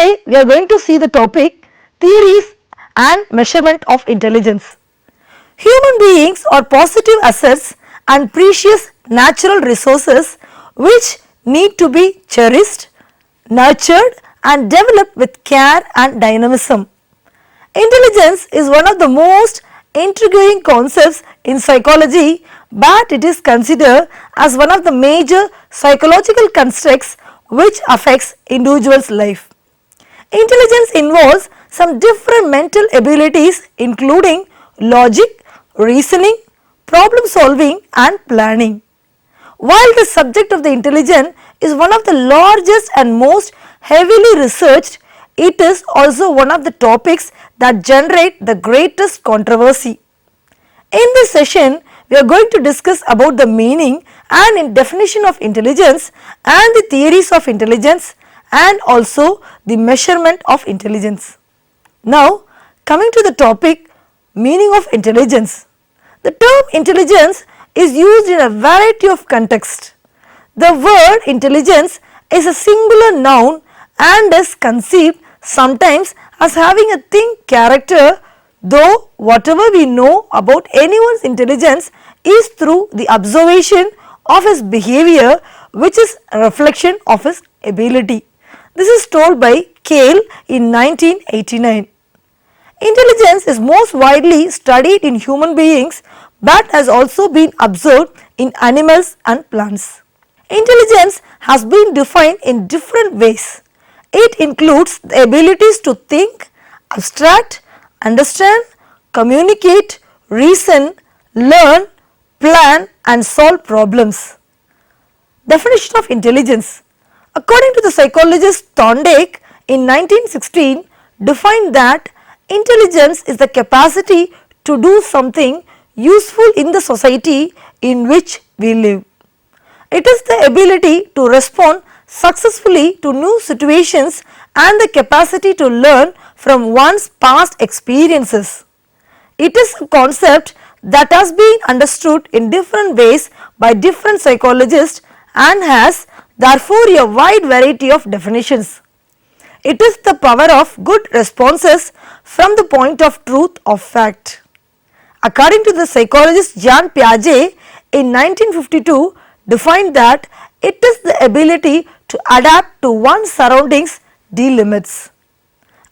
Today we are going to see the topic theories and measurement of intelligence. Human beings are positive assets and precious natural resources which need to be cherished, nurtured and developed with care and dynamism. Intelligence is one of the most intriguing concepts in psychology, but it is considered as one of the major psychological constructs which affects individual's life. Intelligence involves some different mental abilities including logic, reasoning, problem solving and planning. While the subject of the intelligence is one of the largest and most heavily researched, it is also one of the topics that generate the greatest controversy. In this session, we are going to discuss about the meaning and definition of intelligence and the theories of intelligence and also the measurement of intelligence. Now, coming to the topic meaning of intelligence. The term intelligence is used in a variety of contexts. The word intelligence is a singular noun and is conceived sometimes as having a thing character, though whatever we know about anyone's intelligence is through the observation of his behavior, which is a reflection of his ability. This is told by Cale in 1989. Intelligence is most widely studied in human beings but has also been observed in animals and plants. Intelligence has been defined in different ways. It includes the abilities to think, abstract, understand, communicate, reason, learn, plan and solve problems. Definition of intelligence. According to the psychologist Thorndike in 1916 defined that intelligence is the capacity to do something useful in the society in which we live. It is the ability to respond successfully to new situations and the capacity to learn from one's past experiences. It is a concept that has been understood in different ways by different psychologists and has therefore a wide variety of definitions. It is the power of good responses from the point of truth of fact. According to the psychologist Jean Piaget in 1952 defined that it is the ability to adapt to one's surroundings delimits.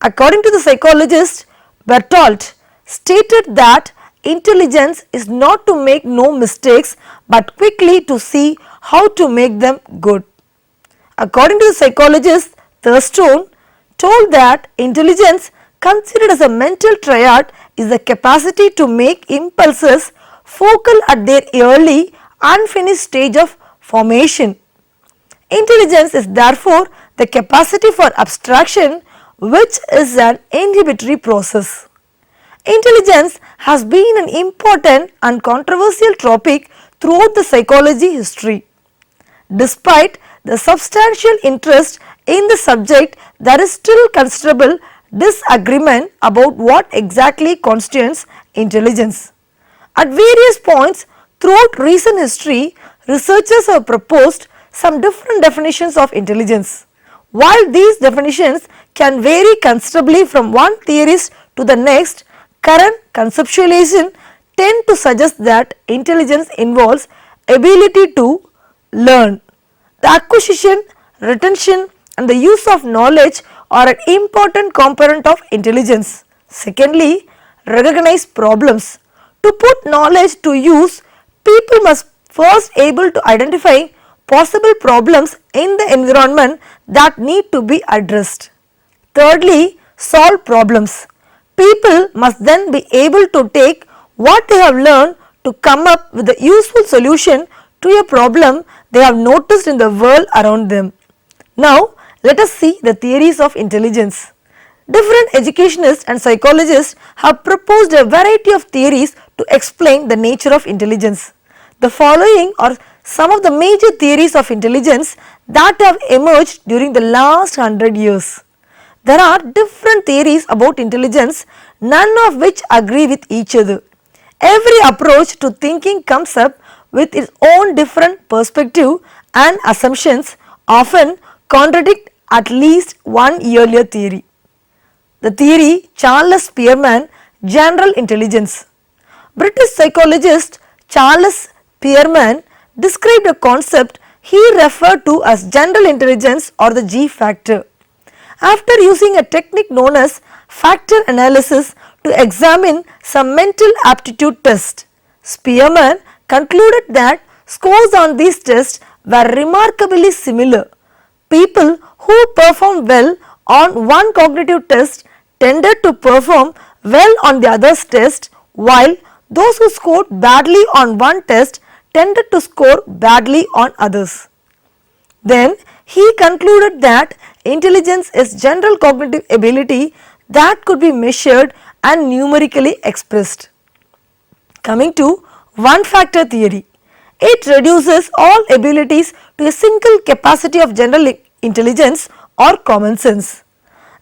According to the psychologist Bertolt stated that intelligence is not to make no mistakes but quickly to see how to make them good. According to the psychologist Thurstone told that intelligence considered as a mental triad is the capacity to make impulses focal at their early unfinished stage of formation. Intelligence is therefore the capacity for abstraction which is an inhibitory process. Intelligence has been an important and controversial topic throughout the psychology history. Despite the substantial interest in the subject, there is still considerable disagreement about what exactly constitutes intelligence. At various points throughout recent history, researchers have proposed some different definitions of intelligence. While these definitions can vary considerably from one theorist to the next, current conceptualization tend to suggest that intelligence involves ability to learn. The acquisition, retention and the use of knowledge are an important component of intelligence. Secondly, recognize problems. To put knowledge to use, people must first able to identify possible problems in the environment that need to be addressed. Thirdly, solve problems. People must then be able to take what they have learned to come up with a useful solution to a problem they have noticed in the world around them. Now, let us see the theories of intelligence. Different educationists and psychologists have proposed a variety of theories to explain the nature of intelligence. The following are some of the major theories of intelligence that have emerged during the last 100 years. There are different theories about intelligence, none of which agree with each other. Every approach to thinking comes up with its own different perspective and assumptions, often contradict at least one earlier theory. The theory Charles Spearman, General Intelligence. British psychologist Charles Spearman described a concept he referred to as general intelligence or the G factor. After using a technique known as factor analysis to examine some mental aptitude tests, Spearman concluded that scores on these tests were remarkably similar. People who performed well on one cognitive test tended to perform well on the other's test, while those who scored badly on one test tended to score badly on others. Then he concluded that intelligence is general cognitive ability that could be measured and numerically expressed. Coming to one factor theory, it reduces all abilities to a single capacity of general intelligence or common sense.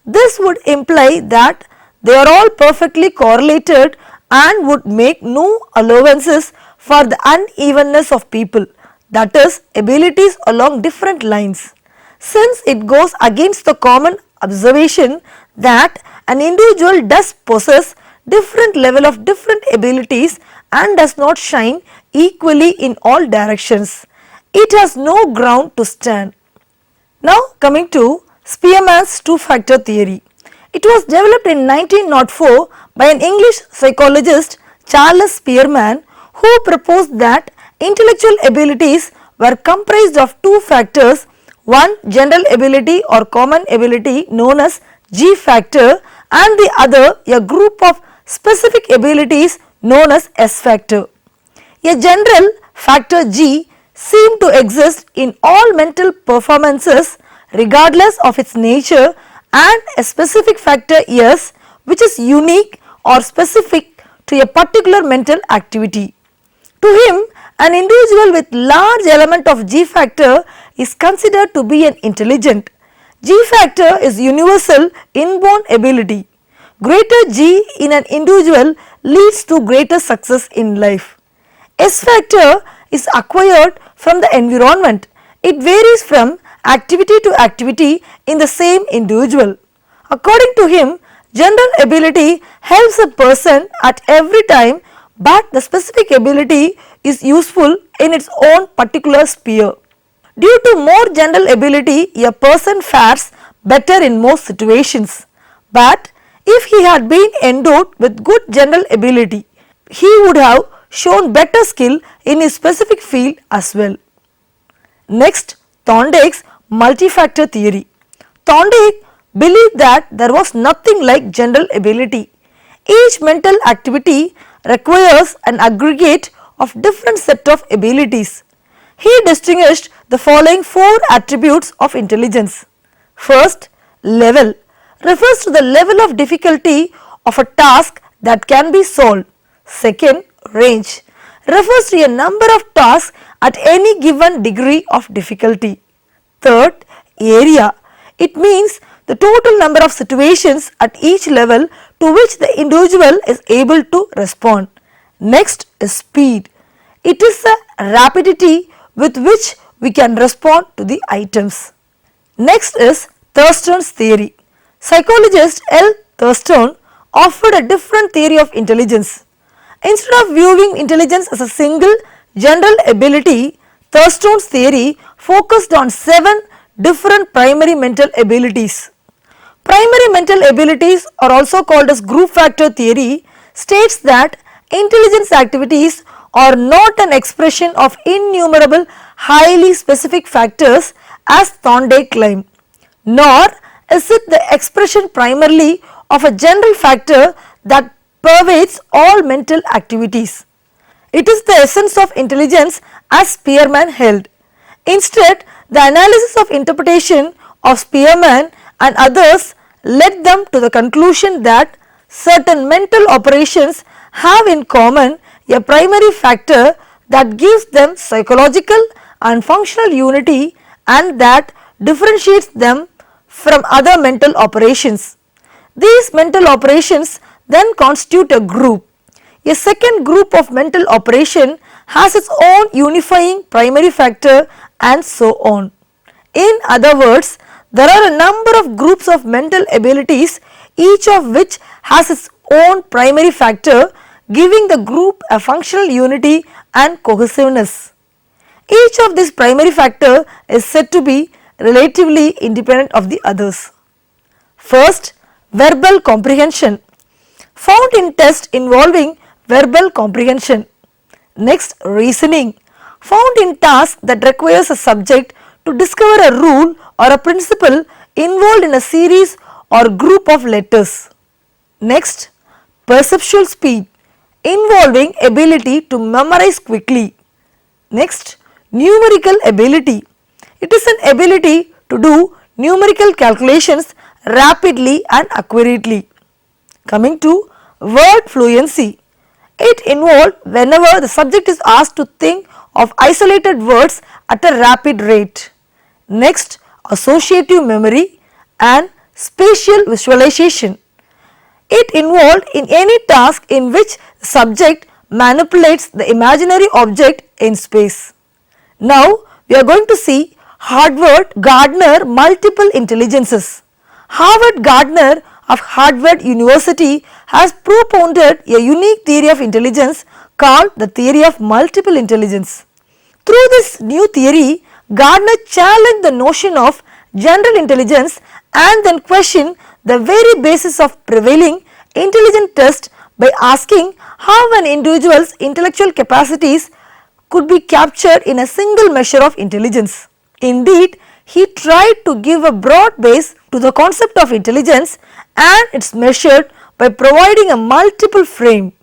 This would imply that they are all perfectly correlated and would make no allowances for the unevenness of people, that is, abilities along different lines. Since it goes against the common observation that an individual does possess different level of different abilities and does not shine equally in all directions, it has no ground to stand. Now coming to Spearman's two-factor theory. It was developed in 1904 by an English psychologist Charles Spearman, who proposed that intellectual abilities were comprised of two factors, one general ability or common ability known as G factor and the other a group of specific abilities known as S factor. A general factor G seemed to exist in all mental performances regardless of its nature, and a specific factor S which is unique or specific to a particular mental activity. To him, an individual with large element of G factor is considered to be an intelligent. G factor is universal inborn ability. Greater G in an individual leads to greater success in life. S factor is acquired from the environment. It varies from activity to activity in the same individual. According to him, general ability helps a person at every time, but the specific ability is useful in its own particular sphere. Due to more general ability, a person fares better in most situations, but if he had been endowed with good general ability, he would have shown better skill in his specific field as well. Next, Thorndike's multi-factor theory. Thorndike believed that there was nothing like general ability. Each mental activity requires an aggregate of different set of abilities. He distinguished the following four attributes of intelligence. First, level refers to the level of difficulty of a task that can be solved. Second, range refers to a number of tasks at any given degree of difficulty. Third, area. It means the total number of situations at each level to which the individual is able to respond. Next is speed. It is the rapidity with which we can respond to the items. Next is Thurston's theory. Psychologist L. Thurston offered a different theory of intelligence. Instead of viewing intelligence as a single general ability, Thurston's theory focused on 7 different primary mental abilities. Primary mental abilities are also called as group factor theory, states that intelligence activities are not an expression of innumerable highly specific factors as Thorndike claimed, nor is it the expression primarily of a general factor that pervades all mental activities. It is the essence of intelligence as Spearman held. Instead, the analysis of interpretation of Spearman and others led them to the conclusion that certain mental operations have in common a primary factor that gives them psychological and functional unity and that differentiates them from other mental operations. These mental operations then constitute a group. A second group of mental operation has its own unifying primary factor and so on. In other words, There are a number of groups of mental abilities, each of which has its own primary factor, giving the group a functional unity and cohesiveness. Each of these primary factor is said to be relatively independent of the others. First, verbal comprehension, found in tests involving verbal comprehension. Next, reasoning, found in tasks that requires a subject to discover a rule or a principle involved in a series or group of letters. Next, perceptual speed, involving ability to memorize quickly. Next, numerical ability, it is an ability to do numerical calculations rapidly and accurately. Coming to word fluency, it involved whenever the subject is asked to think of isolated words at a rapid rate. Next, associative memory and spatial visualization. It involved in any task in which the subject manipulates the imaginary object in space. Now, we are going to see Harvard-Gardner multiple intelligences. Harvard-Gardner of Harvard University has propounded a unique theory of intelligence called the theory of multiple intelligence. Through this new theory, Gardner challenged the notion of general intelligence and then questioned the very basis of prevailing intelligence test by asking how an individual's intellectual capacities could be captured in a single measure of intelligence. Indeed, he tried to give a broad base to the concept of intelligence and it is measured by providing a multiple frame.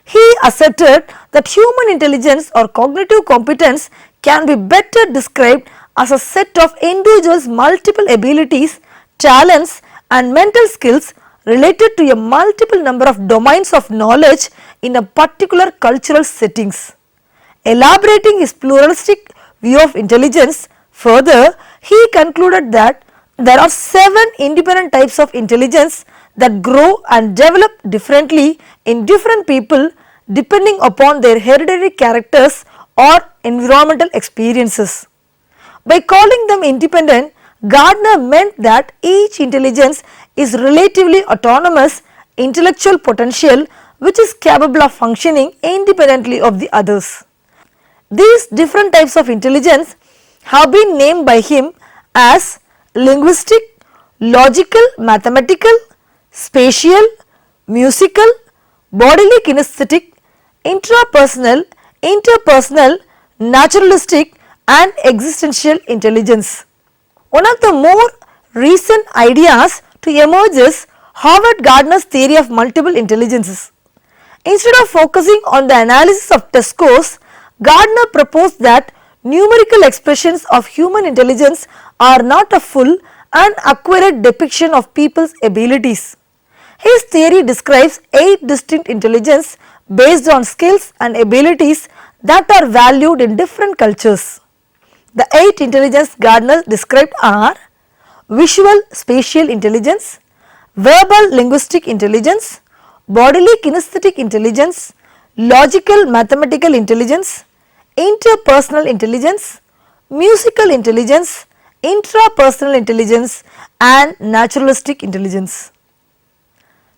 He asserted that human intelligence or cognitive competence can be better described as a set of individuals' multiple abilities, talents and mental skills related to a multiple number of domains of knowledge in a particular cultural settings. Elaborating his pluralistic view of intelligence further, he concluded that there are 7 independent types of intelligence that grow and develop differently in different people depending upon their hereditary characters or environmental experiences. By calling them independent, Gardner meant that each intelligence is relatively autonomous intellectual potential which is capable of functioning independently of the others. These different types of intelligence have been named by him as linguistic, logical, mathematical, spatial, musical, bodily kinesthetic, intrapersonal, interpersonal, naturalistic and existential intelligence. One of the more recent ideas to emerge is Harvard-Gardner's theory of multiple intelligences. Instead of focusing on the analysis of test scores, Gardner proposed that numerical expressions of human intelligence are not a full and accurate depiction of people's abilities. His theory describes 8 distinct intelligence based on skills and abilities that are valued in different cultures. The 8 intelligence Gardner described are visual spatial intelligence, verbal linguistic intelligence, bodily kinesthetic intelligence, logical mathematical intelligence, interpersonal intelligence, musical intelligence, intrapersonal intelligence and naturalistic intelligence.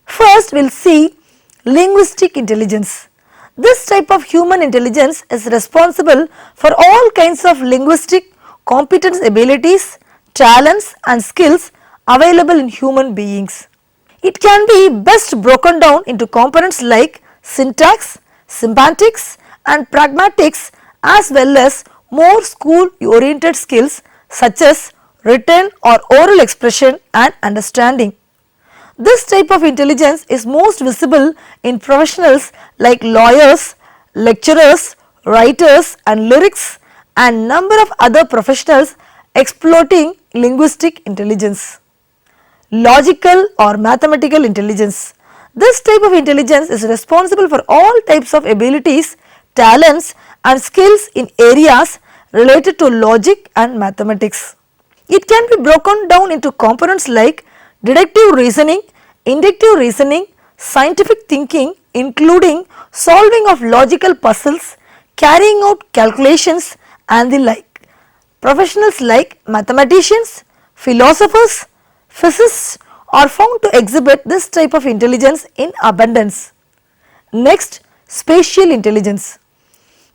First we will see linguistic intelligence. This type of human intelligence is responsible for all kinds of linguistic competence abilities, talents and skills available in human beings. It can be best broken down into components like syntax, semantics and pragmatics as well as more school oriented skills such as written or oral expression and understanding. This type of intelligence is most visible in professionals like lawyers, lecturers, writers and lyrics and number of other professionals exploiting linguistic intelligence. Logical or mathematical intelligence. This type of intelligence is responsible for all types of abilities, talents and skills in areas related to logic and mathematics. It can be broken down into components like deductive reasoning, inductive reasoning, scientific thinking including solving of logical puzzles, carrying out calculations and the like. Professionals like mathematicians, Philosophers, physicists are found to exhibit this type of intelligence in abundance. Next, spatial intelligence.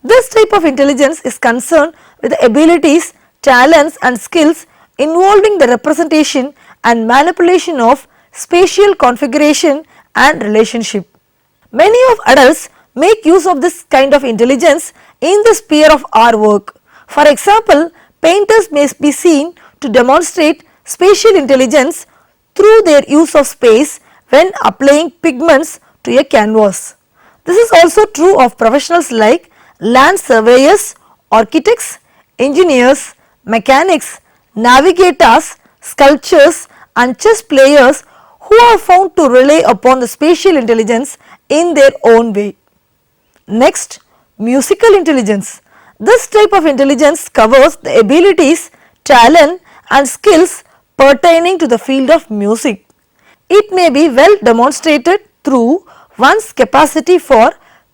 This type of intelligence is concerned with the abilities, talents and skills involving the representation and manipulation of spatial configuration and relationship. Many of adults make use of this kind of intelligence in the sphere of our work. For example, painters may be seen to demonstrate spatial intelligence through their use of space when applying pigments to a canvas. This is also true of professionals like land surveyors, architects, engineers, mechanics, navigators, sculptors and chess players who are found to rely upon the spatial intelligence in their own way. Next, musical intelligence. This type of intelligence covers the abilities, talent and skills pertaining to the field of music. It may be well demonstrated through one's capacity for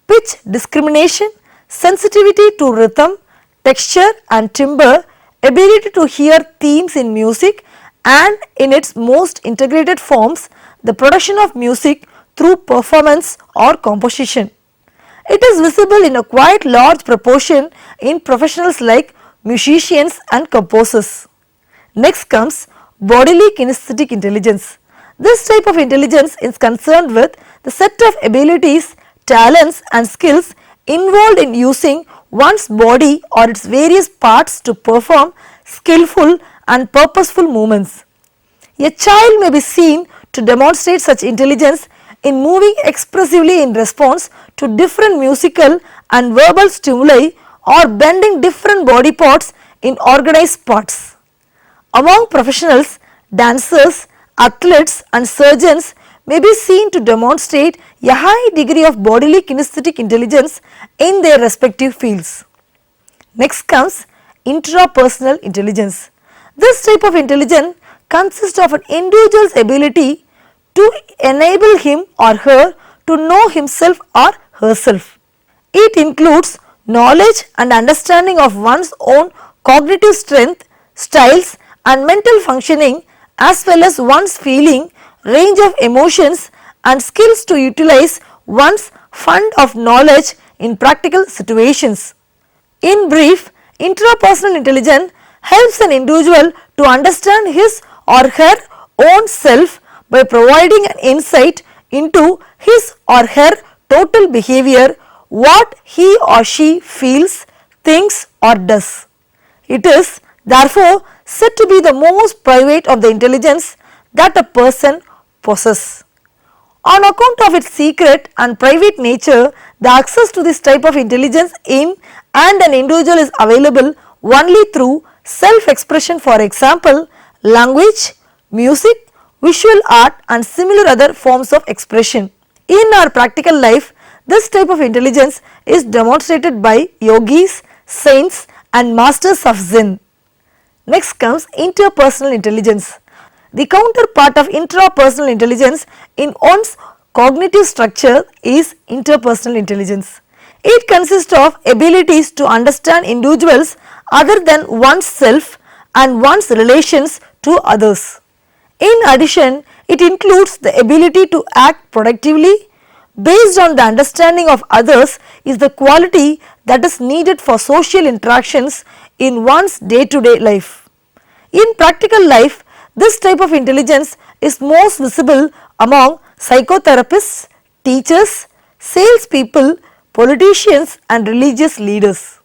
pitch discrimination, sensitivity to rhythm, texture and timbre, ability to hear themes in music and in its most integrated forms, the production of music through performance or composition. It is visible in a quite large proportion in professionals like musicians and composers. Next comes bodily kinesthetic intelligence. This type of intelligence is concerned with the set of abilities, talents and skills involved in using one's body or its various parts to perform skillful and purposeful movements. A child may be seen to demonstrate such intelligence in moving expressively in response to different musical and verbal stimuli or bending different body parts in organized parts. Among professionals, dancers, athletes and surgeons may be seen to demonstrate a high degree of bodily kinesthetic intelligence in their respective fields. Next comes intrapersonal intelligence. This type of intelligence consists of an individual's ability to enable him or her to know himself or herself. It includes knowledge and understanding of one's own cognitive strength, styles and mental functioning as well as one's feeling, range of emotions and skills to utilize one's fund of knowledge in practical situations. In brief, intrapersonal intelligence helps an individual to understand his or her own self by providing an insight into his or her total behavior, what he or she feels, thinks or does. It is therefore said to be the most private of the intelligence that a person possesses. On account of its secret and private nature, the access to this type of intelligence in and an individual is available only through self-expression, for example, language, music, visual art and similar other forms of expression. In our practical life, this type of intelligence is demonstrated by yogis, saints and masters of Zen. Next comes interpersonal intelligence. The counterpart of intrapersonal intelligence in one's cognitive structure is interpersonal intelligence. It consists of abilities to understand individuals other than oneself and one's relations to others. In addition, it includes the ability to act productively based on the understanding of others is the quality that is needed for social interactions in one's day-to-day life. In practical life, this type of intelligence is most visible among psychotherapists, teachers, salespeople, politicians and religious leaders.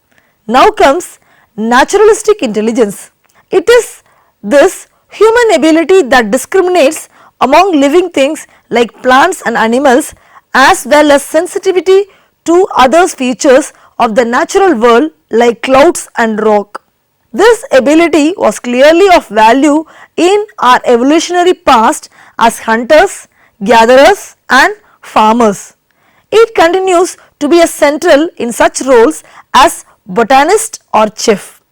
Now comes naturalistic intelligence. It is this human ability that discriminates among living things like plants and animals as well as sensitivity to others' features of the natural world like clouds and rock. This ability was clearly of value in our evolutionary past as hunters, gatherers and farmers. It continues to be central in such roles as botanist or chef.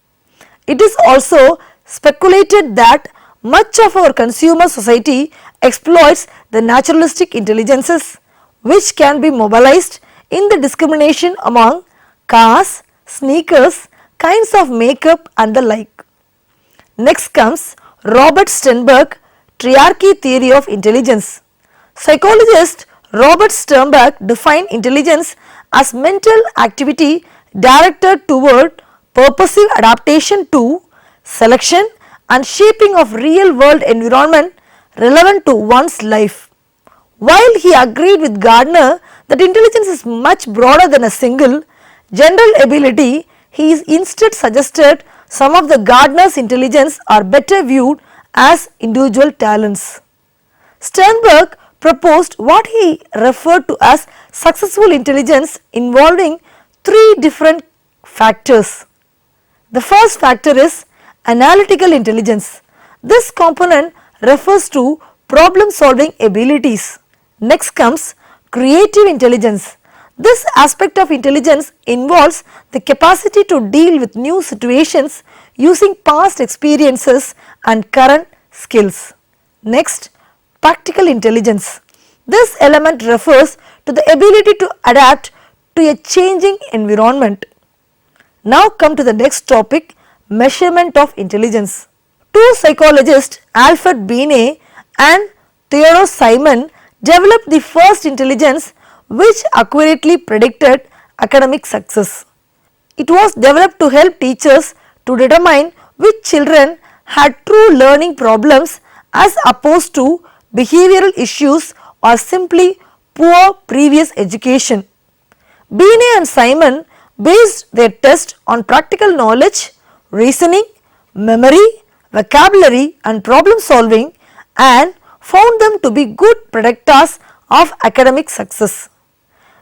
It is also speculated that much of our consumer society exploits the naturalistic intelligences which can be mobilized in the discrimination among cars, sneakers, kinds of makeup and the like. Next comes Robert Sternberg triarchy theory of intelligence. Psychologist Robert Sternberg defined intelligence as mental activity directed toward purposive adaptation to, selection and shaping of real world environment relevant to one's life. While he agreed with Gardner that intelligence is much broader than a single general ability, he instead suggested some of the Gardner's intelligence are better viewed as individual talents. Sternberg proposed what he referred to as successful intelligence involving three different factors. The first factor is analytical intelligence. This component refers to problem solving abilities. Next comes creative intelligence. This aspect of intelligence involves the capacity to deal with new situations using past experiences and current skills. Next, practical intelligence. This element refers to the ability to adapt to a changing environment. Now come to the next topic, measurement of intelligence. Two psychologists, Alfred Binet and Theodore Simon, developed the first intelligence which accurately predicted academic success. It was developed to help teachers to determine which children had true learning problems as opposed to behavioral issues or simply poor previous education. Binet and Simon based their test on practical knowledge, reasoning, memory, vocabulary and problem solving and found them to be good predictors of academic success.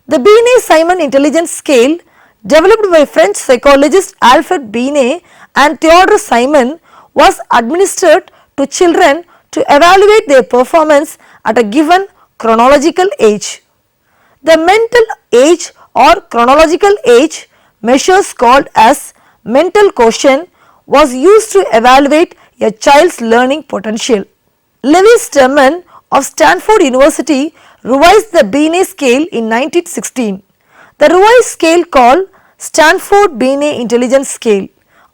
The Binet-Simon intelligence scale developed by French psychologist Alfred Binet and Theodore Simon was administered to children to evaluate their performance at a given chronological age. The mental age or chronological age measures called as mental quotient was used to evaluate a child's learning potential. Lewis Terman of Stanford University revised the Binet scale in 1916. The revised scale called Stanford Binet Intelligence Scale,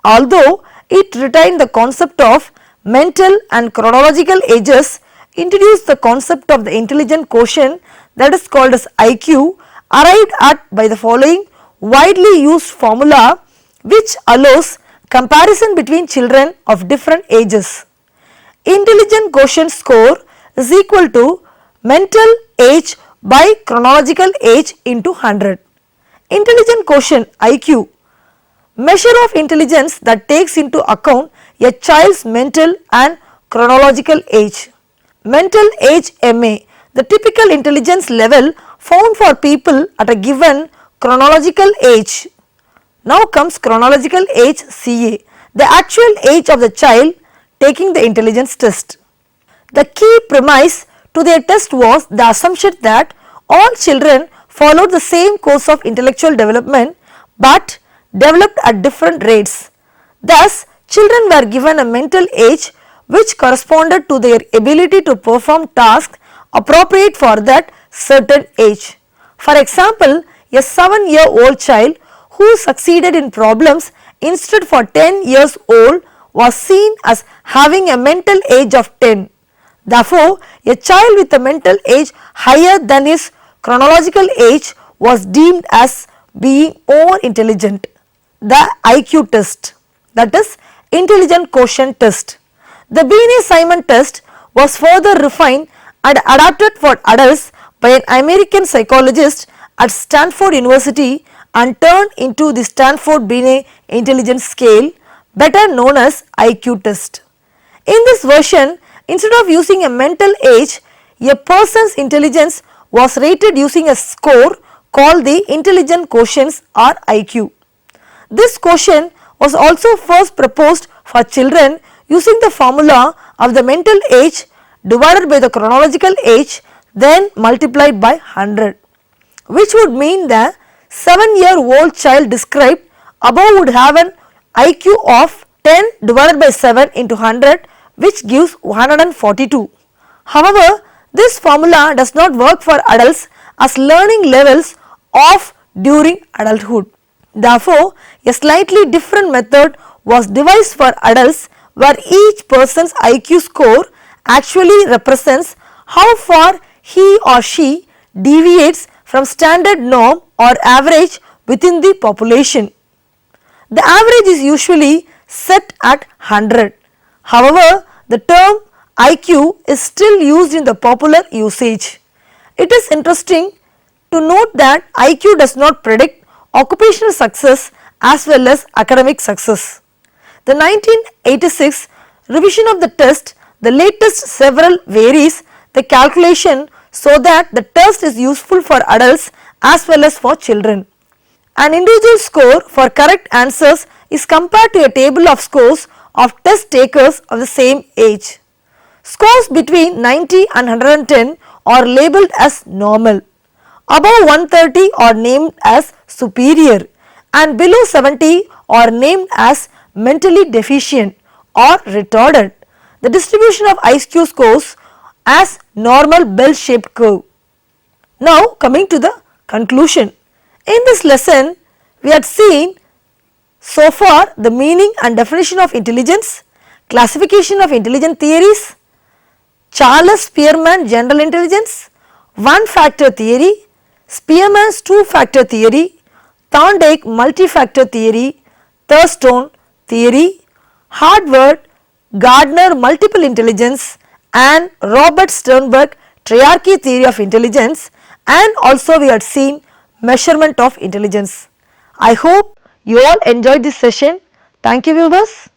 although it retained the concept of mental and chronological ages, introduced the concept of the intelligent quotient that is called as IQ, arrived at by the following widely used formula which allows comparison between children of different ages. Intelligent quotient score is equal to mental age by chronological age into 100. Intelligent quotient IQ, measure of intelligence that takes into account a child's mental and chronological age. Mental age MA, the typical intelligence level found for people at a given chronological age. Now comes chronological age CA, the actual age of the child taking the intelligence test. The key premise to their test was the assumption that all children followed the same course of intellectual development but developed at different rates. Thus, children were given a mental age which corresponded to their ability to perform tasks appropriate for that certain age. For example, a 7-year-old child who succeeded in problems instead for 10 years old was seen as having a mental age of 10. Therefore, a child with a mental age higher than his chronological age was deemed as being more intelligent. The IQ test, that is intelligent quotient test. The Binet-Simon test was further refined and adapted for adults by an American psychologist at Stanford University and turned into the Stanford Binet Intelligence Scale, better known as IQ test. In this version, instead of using a mental age, a person's intelligence was rated using a score called the intelligent quotients or IQ. This quotient was also first proposed for children using the formula of the mental age divided by the chronological age then multiplied by 100, which would mean the 7-year-old child described above would have an IQ of 10 divided by 7 into 100, which gives 142. However, this formula does not work for adults as learning levels off during adulthood. Therefore, a slightly different method was devised for adults where each person's IQ score actually represents how far he or she deviates from standard norm or average within the population. The average is usually set at 100. However, the term IQ is still used in the popular usage. It is interesting to note that IQ does not predict occupational success as well as academic success. The 1986 revision of the test, the latest several varies the calculation so that the test is useful for adults as well as for children. An individual score for correct answers is compared to a table of scores of test takers of the same age. Scores between 90 and 110 are labelled as normal, above 130 are named as superior, and below 70 are named as mentally deficient or retarded. The distribution of IQ scores as normal bell shaped curve. Now coming to the conclusion. In this lesson we had seen so far the meaning and definition of intelligence, classification of intelligent theories, Charles Spearman general intelligence, one factor theory, Spearman's two factor theory, Thorndike multi-factor theory, Thurston theory, Harvard Gardner multiple intelligence and Robert Sternberg triarchy theory of intelligence, and also we had seen measurement of intelligence. I hope you all enjoyed this session. Thank you viewers.